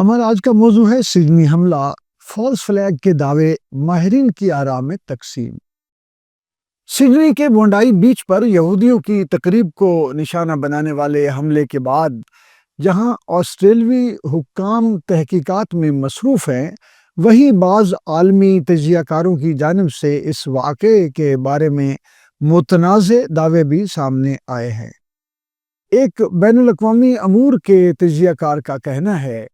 ہمارا آج کا موضوع ہے سڈنی حملہ، فالس فلیگ کے دعوے، ماہرین کی آراء میں تقسیم۔ سڈنی کے بونڈائی بیچ پر یہودیوں کی تقریب کو نشانہ بنانے والے حملے کے بعد جہاں آسٹریلوی حکام تحقیقات میں مصروف ہیں، وہیں بعض عالمی تجزیہ کاروں کی جانب سے اس واقعے کے بارے میں متنازع دعوے بھی سامنے آئے ہیں۔ ایک بین الاقوامی امور کے تجزیہ کار کا کہنا ہے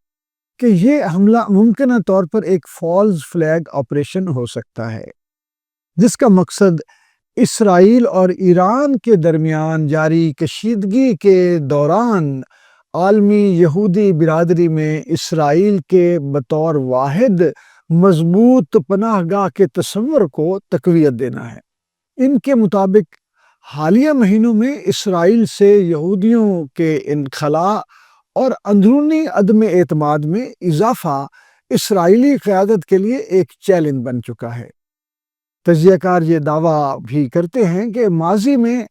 کہ یہ حملہ ممکنہ طور پر ایک فالس فلیگ آپریشن ہو سکتا ہے، جس کا مقصد اسرائیل اور ایران کے درمیان جاری کشیدگی کے دوران عالمی یہودی برادری میں اسرائیل کے بطور واحد مضبوط پناہ گاہ کے تصور کو تقویت دینا ہے۔ ان کے مطابق حالیہ مہینوں میں اسرائیل سے یہودیوں کے انخلاء اور اندرونی عدم اعتماد میں اضافہ اسرائیلی قیادت کے لیے ایک چیلنج بن چکا ہے۔ تجزیہ کار یہ دعویٰ بھی کرتے ہیں کہ ماضی میں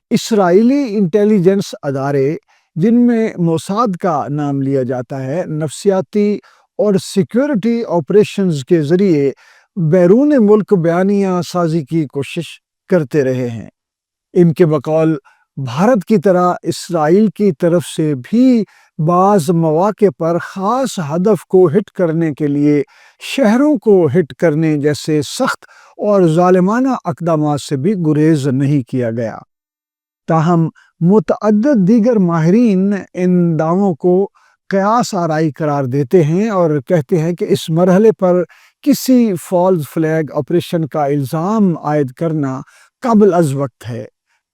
اسرائیلی انٹیلیجنس ادارے، جن میں موساد کا نام لیا جاتا ہے، نفسیاتی اور سیکیورٹی آپریشنز کے ذریعے بیرون ملک بیانیہ سازی کی کوشش کرتے رہے ہیں۔ ان کے بقول بھارت کی طرح اسرائیل کی طرف سے بھی بعض مواقع پر خاص ہدف کو ہٹ کرنے کے لیے شہروں کو ہٹ کرنے جیسے سخت اور ظالمانہ اقدامات سے بھی گریز نہیں کیا گیا۔ تاہم متعدد دیگر ماہرین ان دعووں کو قیاس آرائی قرار دیتے ہیں اور کہتے ہیں کہ اس مرحلے پر کسی فالس فلیگ آپریشن کا الزام عائد کرنا قابل از وقت ہے۔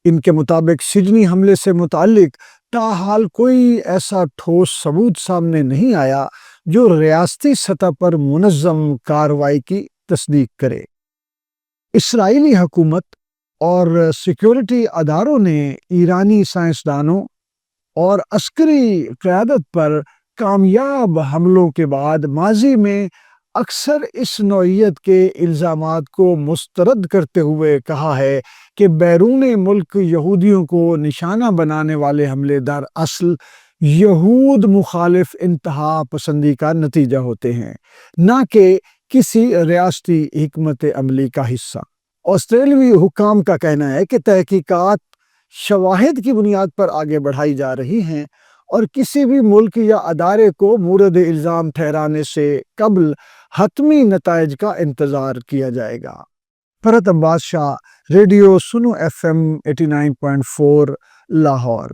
ان کے مطابق سڈنی حملے سے متعلق تاحال کوئی ایسا ٹھوس ثبوت سامنے نہیں آیا جو ریاستی سطح پر منظم کارروائی کی تصدیق کرے۔ اسرائیلی حکومت اور سیکیورٹی اداروں نے ایرانی سائنسدانوں اور عسکری قیادت پر کامیاب حملوں کے بعد ماضی میں اکثر اس نوعیت کے الزامات کو مسترد کرتے ہوئے کہا ہے کہ بیرون ملک یہودیوں کو نشانہ بنانے والے حملے دراصل یہود مخالف انتہا پسندی کا نتیجہ ہوتے ہیں، نہ کہ کسی ریاستی حکمت عملی کا حصہ۔ آسٹریلوی حکام کا کہنا ہے کہ تحقیقات شواہد کی بنیاد پر آگے بڑھائی جا رہی ہیں اور کسی بھی ملک یا ادارے کو مورد الزام ٹھہرانے سے قبل حتمی نتائج کا انتظار کیا جائے گا۔ فرحت عباس شاہ، ریڈیو سنو FM 89.4 لاہور۔